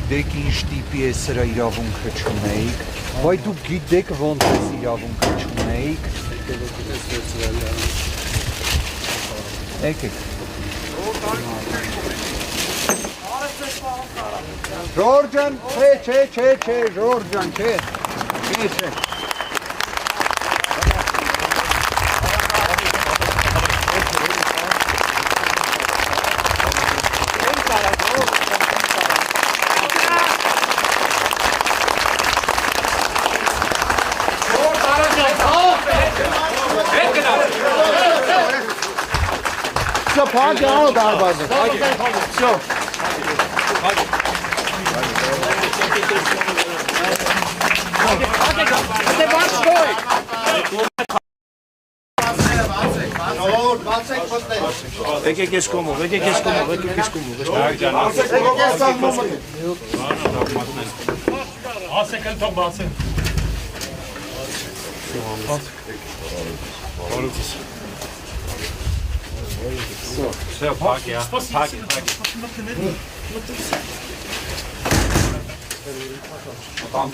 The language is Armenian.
գիտեք ինչ տիպի է սրա իրավունքը չունեիք, բայց դուք գիտեք ոնց է իրավունքը չունեիք։ Եկեք։ Ժորժան, չէ, Ժորժան, չէ։ Все, փակ անում դարբազը։ Все։ Եկեք ես կոմով, եկեք ես կոմով, եկեք ես կոմով։ Ասեք էլ թող բացեն։ Все, паки, а? Паки. Там